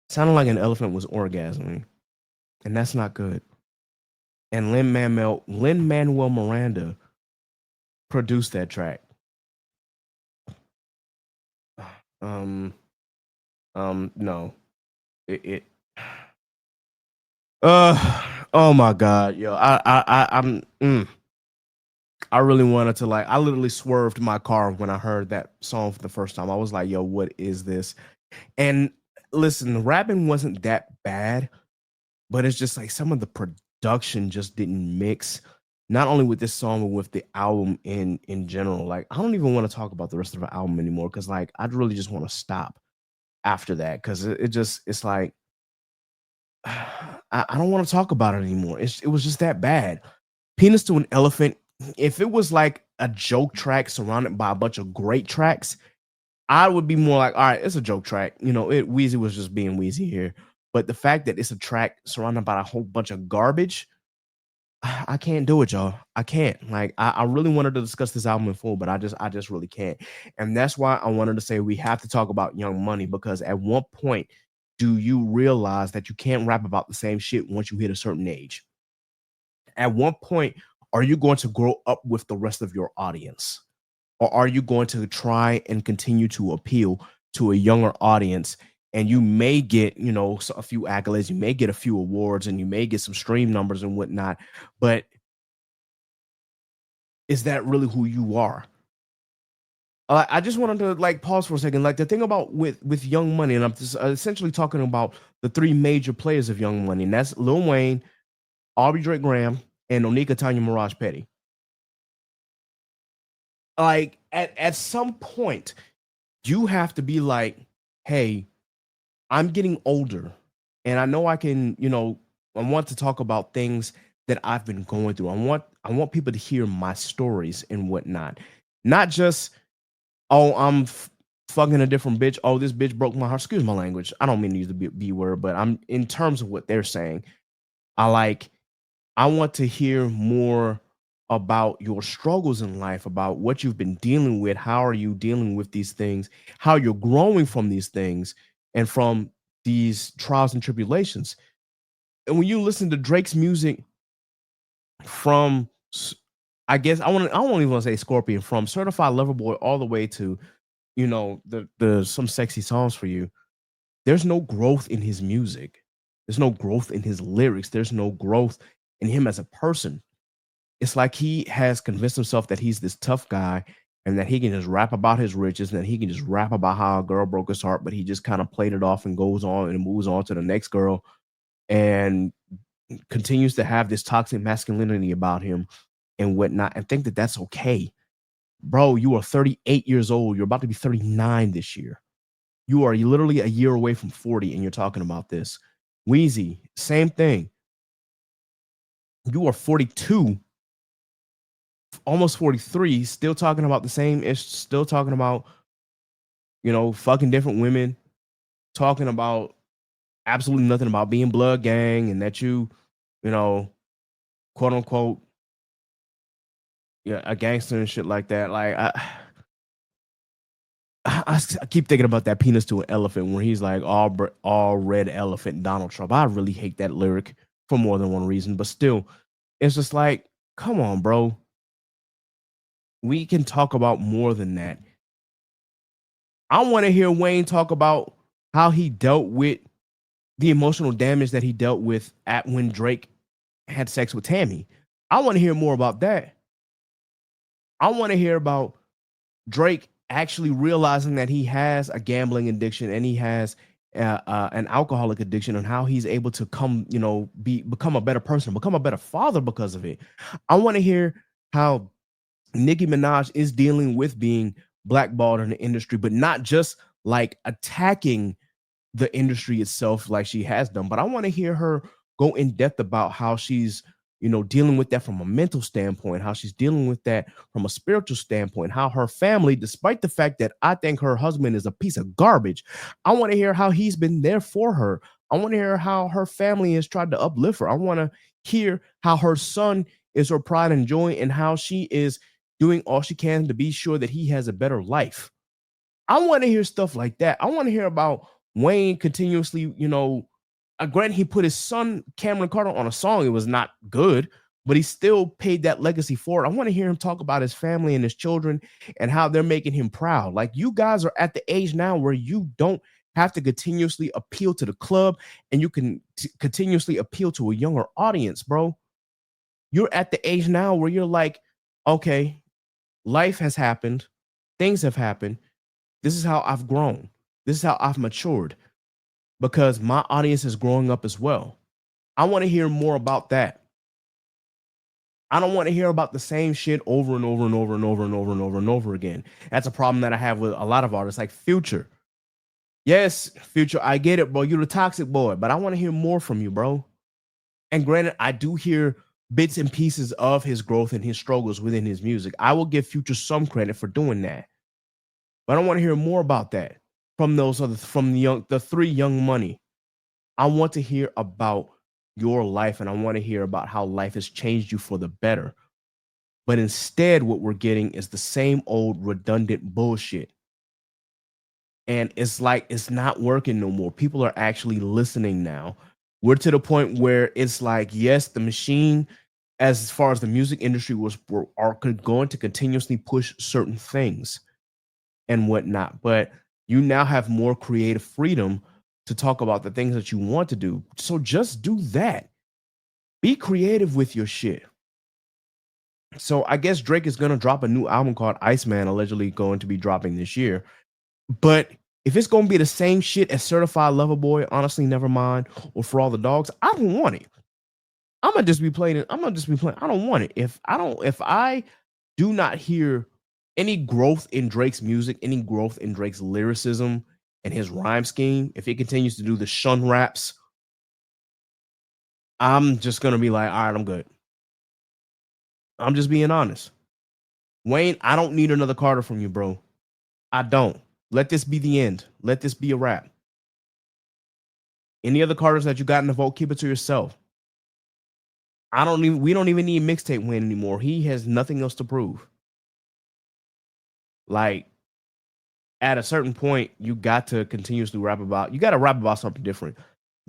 sounded like an elephant was orgasming, and that's not good. And Lin-Manuel Miranda produced that track. No. Oh my God, yo, I really wanted to I literally swerved my car when I heard that song for the first time. I was like, yo, what is this? And listen, the rapping wasn't that bad, but it's just like some of the production just didn't mix, not only with this song, but with the album in general. Like, I don't even want to talk about the rest of the album anymore, because like I'd really just want to stop after that, because it's like I don't want to talk about it anymore. It was just that bad. Penis to an Elephant, if it was like a joke track surrounded by a bunch of great tracks, I would be more like, all right, it's a joke track. You know, Weezy was just being Weezy here. But the fact that it's a track surrounded by a whole bunch of garbage, I can't do it, y'all. I can't. Like, I really wanted to discuss this album in full, but I just really can't. And that's why I wanted to say we have to talk about Young Money, because at what point do you realize that you can't rap about the same shit once you hit a certain age? At what point are you going to grow up with the rest of your audience? Or are you going to try and continue to appeal to a younger audience and you may get, a few accolades, you may get a few awards, and you may get some stream numbers and whatnot. But is that really who you are? I just wanted to like pause for a second. Like the thing about with Young Money, and I'm just essentially talking about the three major players of Young Money, and that's Lil Wayne, Aubrey Drake Graham, and Onika Tanya Mirage Petty. Like at some point, you have to be like, hey, I'm getting older, and I know I can, I want to talk about things that I've been going through. I want people to hear my stories and whatnot, not just, oh, I'm fucking a different bitch. Oh, this bitch broke my heart. Excuse my language. I don't mean to use the B word, but I'm in terms of what they're saying. I want to hear more about your struggles in life, about what you've been dealing with. How are you dealing with these things? How you're growing from these things and from these trials and tribulations. And when you listen to Drake's music from, I guess I don't even want to say Scorpion, from Certified Lover Boy all the way to, the some sexy songs for you. There's no growth in his music. There's no growth in his lyrics. There's no growth in him as a person. It's like he has convinced himself that he's this tough guy and that he can just rap about his riches and that he can just rap about how a girl broke his heart, but he just kind of played it off and goes on and moves on to the next girl and continues to have this toxic masculinity about him and whatnot, and think that that's okay. Bro, you are 38 years old. You're about to be 39 this year. You are literally a year away from 40, and you're talking about this. Wheezy, same thing. You are 42, almost 43, still talking about the same ish, still talking about, fucking different women, talking about absolutely nothing about being blood gang and that you, quote unquote, a gangster and shit like that. Like I keep thinking about that penis to an elephant where he's like all red elephant Donald Trump. I really hate that lyric for more than one reason, but still, it's just like, come on, bro. We can talk about more than that. I want to hear Wayne talk about how he dealt with the emotional damage that he dealt with at when Drake had sex with Tammy. I want to hear more about that. I want to hear about Drake actually realizing that he has a gambling addiction and he has an alcoholic addiction, and how he's able to become a better person, become a better father because of it. I want to hear how Nicki Minaj is dealing with being blackballed in the industry, but not just like attacking the industry itself like she has done, but I want to hear her go in depth about how she's dealing with that from a mental standpoint, how she's dealing with that from a spiritual standpoint, how her family, despite the fact that I think her husband is a piece of garbage, I want to hear how he's been there for her. I want to hear how her family has tried to uplift her. I want to hear how her son is her pride and joy and how she is doing all she can to be sure that he has a better life. I want to hear stuff like that. I want to hear about Wayne continuously, granted, he put his son Cameron Carter on a song. It was not good, but he still paid that legacy forward. I want to hear him talk about his family and his children and how they're making him proud. Like, you guys are at the age now where you don't have to continuously appeal to the club, and you can continuously appeal to a younger audience, bro. You're at the age now where you're like, okay, life has happened. Things have happened. This is how I've grown. This is how I've matured, because my audience is growing up as well. I want to hear more about that. I don't want to hear about the same shit over and over and over and over and over and over and over again. That's a problem that I have with a lot of artists like Future. Yes, Future, I get it, bro. You're the toxic boy, but I want to hear more from you, bro. And granted, I do hear bits and pieces of his growth and his struggles within his music. I will give Future some credit for doing that. But I want to hear more about that from the three Young Money. I want to hear about your life, and I want to hear about how life has changed you for the better. But instead, what we're getting is the same old redundant bullshit. And it's like, it's not working no more. People are actually listening now. We're to the point where it's like, yes, the machine, as far as the music industry are going to continuously push certain things and whatnot, but you now have more creative freedom to talk about the things that you want to do. So just do that. Be creative with your shit. So I guess Drake is going to drop a new album called Iceman, allegedly going to be dropping this year. But if it's going to be the same shit as Certified Lover Boy, honestly, never mind, or For All the Dogs, I don't want it. I'm gonna just be playing it. I'm gonna just be playing. I don't want it. If I do not hear any growth in Drake's music, any growth in Drake's lyricism and his rhyme scheme, if he continues to do the shun raps, I'm just gonna be like, all right, I'm good. I'm just being honest. Wayne, I don't need another Carter from you, bro. I don't. Let this be the end. Let this be a wrap. Any other Carters that you got in the vote, keep it to yourself. We don't even need mixtape Wayne anymore. He has nothing else to prove. Like, at a certain point, you got to continuously rap about something different.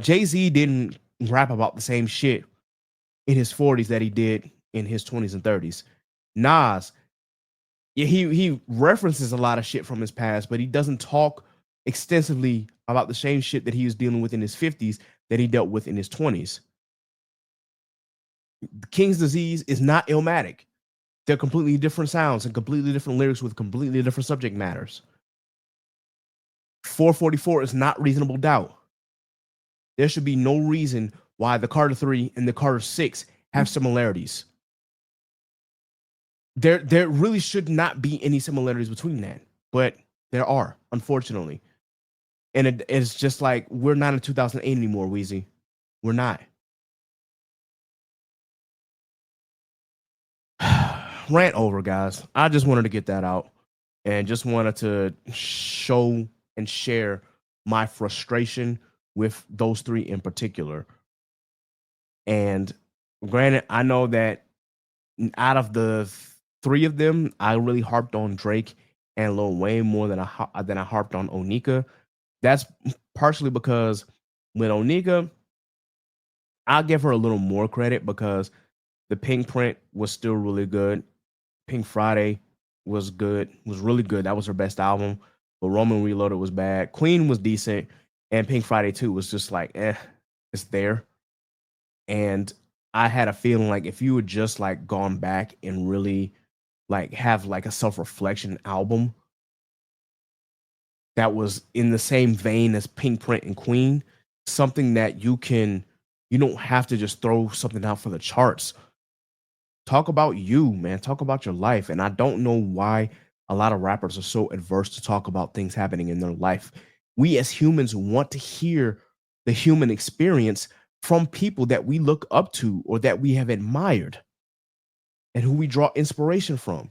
Jay-Z didn't rap about the same shit in his 40s that he did in his 20s and 30s. Nas, yeah, he references a lot of shit from his past, but he doesn't talk extensively about the same shit that he was dealing with in his 50s that he dealt with in his 20s. King's Disease is not Illmatic. They're completely different sounds and completely different lyrics with completely different subject matters. 444 is not Reasonable Doubt. There should be no reason why the Carter 3 and the Carter 6 have similarities. There really should not be any similarities between that, but there are, unfortunately. And it's just like, we're not in 2008 anymore, Weezy. We're not. Rant over, guys. I just wanted to get that out and just wanted to show and share my frustration with those three in particular. And granted, I know that out of the three of them, I really harped on Drake and Lil Wayne more than I harped on Onika. That's partially because with Onika, I'll give her a little more credit because the Pink Print was still really good. Pink Friday was good, was really good. That was her best album. But Roman Reloaded was bad. Queen was decent. And Pink Friday 2 was just like, it's there. And I had a feeling like if you had just like gone back and really like have like a self-reflection album that was in the same vein as Pink Print and Queen, something that you don't have to just throw something out for the charts. Talk about you, man. Talk about your life. And I don't know why a lot of rappers are so adverse to talk about things happening in their life. We as humans want to hear the human experience from people that we look up to or that we have admired and who we draw inspiration from.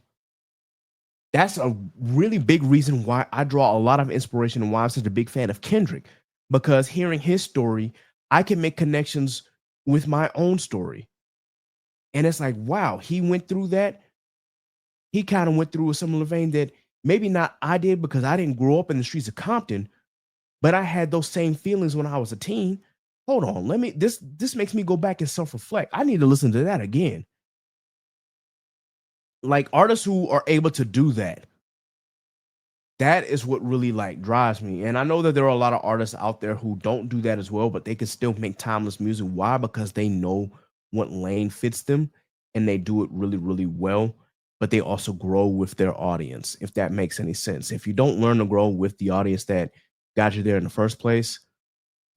That's a really big reason why I draw a lot of inspiration and why I'm such a big fan of Kendrick, because hearing his story, I can make connections with my own story. And it's like, wow, he went through that. He kind of went through a similar vein that maybe not I did because I didn't grow up in the streets of Compton, but I had those same feelings when I was a teen. Hold on, this makes me go back and self-reflect. I need to listen to that again. Like artists who are able to do that, that is what really like drives me. And I know that there are a lot of artists out there who don't do that as well, but they can still make timeless music. Why? Because they know what lane fits them and they do it really, really well, but they also grow with their audience, if that makes any sense. If you don't learn to grow with the audience that got you there in the first place,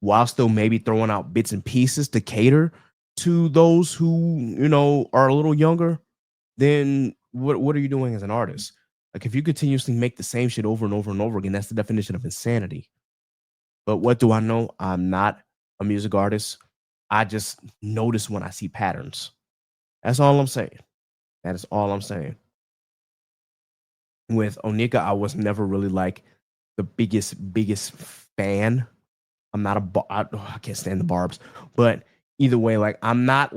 while still maybe throwing out bits and pieces to cater to those who, are a little younger, then what are you doing as an artist? Like if you continuously make the same shit over and over and over again, that's the definition of insanity. But what do I know? I'm not a music artist. I just notice when I see patterns. That's all I'm saying. That is all I'm saying. With Onika, I was never really like the biggest fan. I'm not I can't stand the barbs. But either way, like I'm not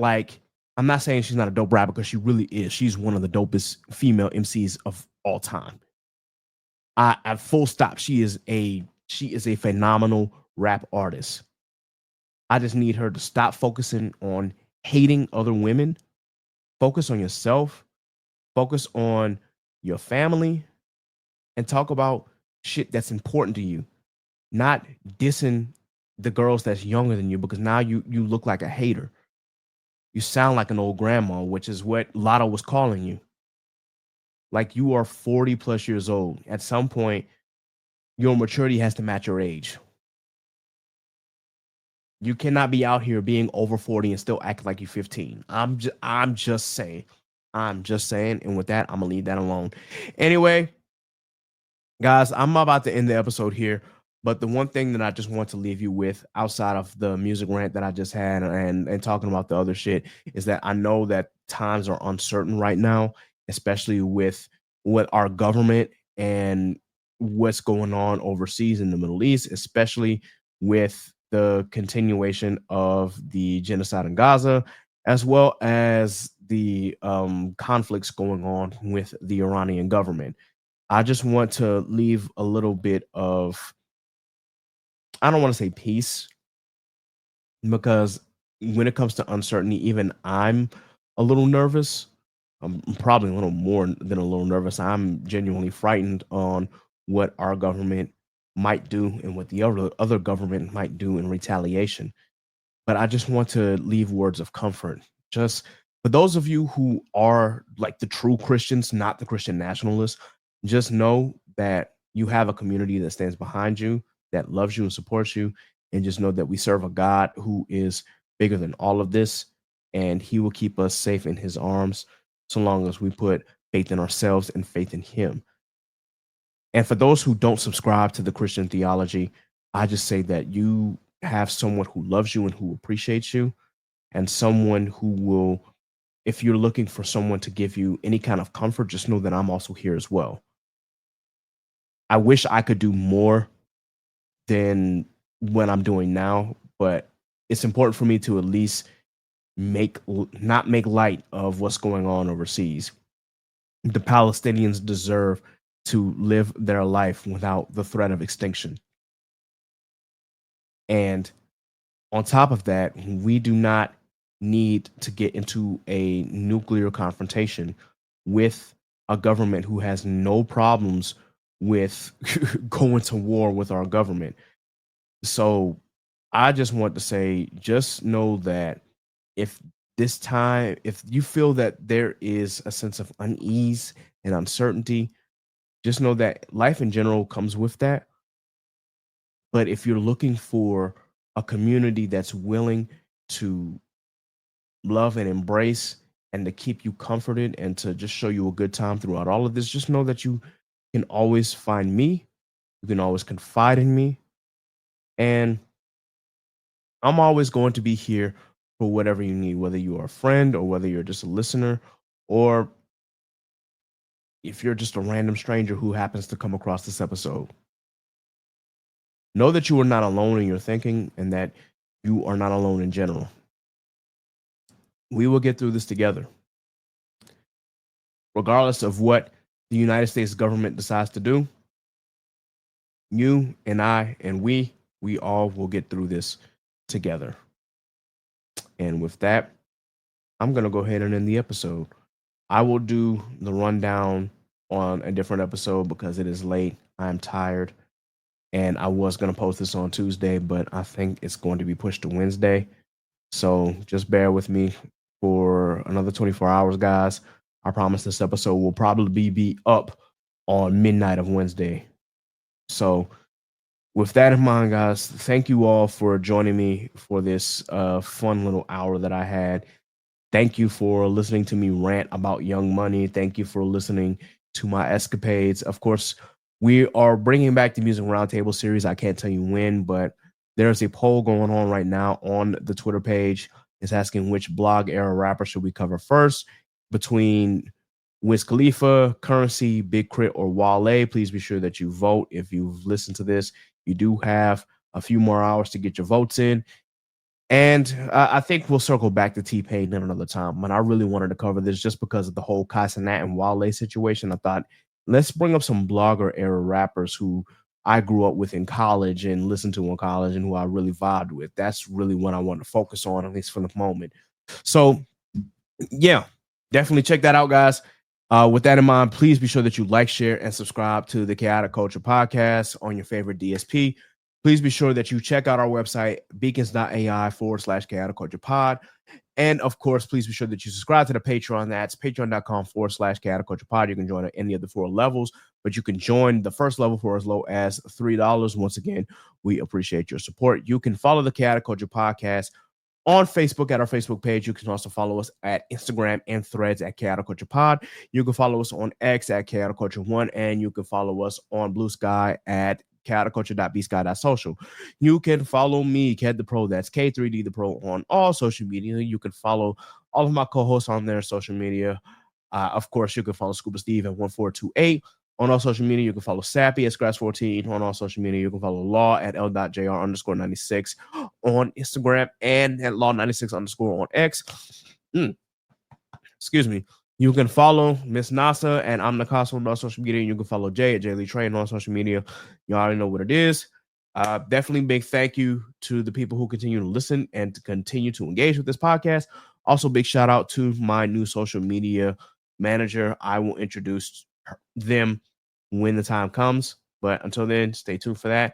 saying she's not a dope rapper because she really is. She's one of the dopest female MCs of all time. At full stop, she is a phenomenal rap artist. I just need her to stop focusing on hating other women. Focus on yourself. Focus on your family and talk about shit that's important to you. Not dissing the girls that's younger than you, because now you look like a hater. You sound like an old grandma, which is what Lotto was calling you. Like, you are 40 plus years old. At some point, your maturity has to match your age. You cannot be out here being over 40 and still acting like you're 15. I'm just saying. I'm just saying. And with that, I'm gonna leave that alone. Anyway, guys, I'm about to end the episode here. But the one thing that I just want to leave you with, outside of the music rant that I just had and talking about the other shit, is that I know that times are uncertain right now, especially with what our government and what's going on overseas in the Middle East, especially with the continuation of the genocide in Gaza, as well as the conflicts going on with the Iranian government. I just want to leave a little bit of, I don't want to say peace, because when it comes to uncertainty, even I'm a little nervous. I'm probably a little more than a little nervous. I'm genuinely frightened on what our government might do and what the other government might do in retaliation. But I just want to leave words of comfort. Just for those of you who are like the true Christians, not the Christian nationalists, just know that you have a community that stands behind you, that loves you and supports you. And just know that we serve a God who is bigger than all of this, and he will keep us safe in his arms so long as we put faith in ourselves and faith in him. And for those who don't subscribe to the Christian theology, I just say that you have someone who loves you and who appreciates you, and someone who will, if you're looking for someone to give you any kind of comfort, just know that I'm also here as well. I wish I could do more than what I'm doing now, but it's important for me to at least not make light of what's going on overseas. The Palestinians deserve to live their life without the threat of extinction. And on top of that, we do not need to get into a nuclear confrontation with a government who has no problems with going to war with our government. So I just want to say, just know that if you feel that there is a sense of unease and uncertainty, just know that life in general comes with that. But if you're looking for a community that's willing to love and embrace and to keep you comforted and to just show you a good time throughout all of this, just know that you can always find me. You can always confide in me. And I'm always going to be here for whatever you need, whether you are a friend or whether you're just a listener, or if you're just a random stranger who happens to come across this episode. Know that you are not alone in your thinking, and that you are not alone in general. We will get through this together. Regardless of what the United States government decides to do, you and I and we all will get through this together. And with that, I'm going to go ahead and end the episode. I will do the rundown on a different episode because it is late. I'm tired. And I was going to post this on Tuesday, but I think it's going to be pushed to Wednesday. So just bear with me for another 24 hours, guys. I promise this episode will probably be up on midnight of Wednesday. So with that in mind, guys, thank you all for joining me for this fun little hour that I had. Thank you for listening to me rant about Young Money. Thank you for listening to my escapades. Of course, we are bringing back the Music Roundtable series. I can't tell you when, but there's a poll going on right now on the Twitter page. It's asking which blog era rapper should we cover first, between Wiz Khalifa, Currency, Big Crit, or Wale. Please be sure that you vote. If you've listened to this, you do have a few more hours to get your votes in. And I think we'll circle back to T-Pain at another time. But I really wanted to cover this just because of the whole Kai Cenat and Wale situation. I thought, let's bring up some blogger era rappers who I grew up with in college and listened to in college and who I really vibed with. That's really what I want to focus on, at least for the moment. So, yeah, definitely check that out, guys. With that in mind, please be sure that you like, share, and subscribe to the Chaotic Culture Podcast on your favorite DSP. Please be sure that you check out our website, beacons.ai/chaotic culture pod. And of course, please be sure that you subscribe to the Patreon. That's patreon.com/chaotic culture pod. You can join at any of the 4 levels, but you can join the first level for as low as $3. Once again, we appreciate your support. You can follow the Chaotic Culture Podcast on Facebook at our Facebook page. You can also follow us at Instagram and Threads at Chaotic Culture Pod. You can follow us on X at Chaotic Culture 1, and you can follow us on Blue Sky at chaoticculture.bsky.social. You can follow me, Ked the Pro, that's K3D the Pro, on all social media. You can follow all of my co-hosts on their social media. Of course, you can follow Scuba Steve at 1428 on all social media. You can follow Sappy at Scratch14 on all social media. You can follow Law at L.JR_96 on Instagram and at Law96_ on X. Excuse me. You can follow Miss Nasa and I'm Nakasa on all social media. You can follow Jay at Lee Train on social media. You already know what it is. Definitely big thank you to the people who continue to listen and to continue to engage with this podcast. Also, big shout out to my new social media manager. I will introduce them when the time comes. But until then, stay tuned for that.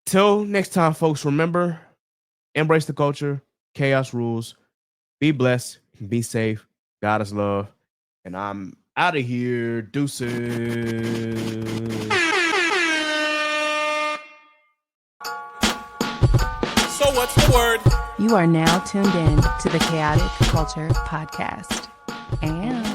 Till next time, folks, remember, embrace the culture. Chaos rules. Be blessed. Be safe. God is love. And I'm out of here. Deuces. So what's the word? You are now tuned in to the Chaotic Culture Podcast. And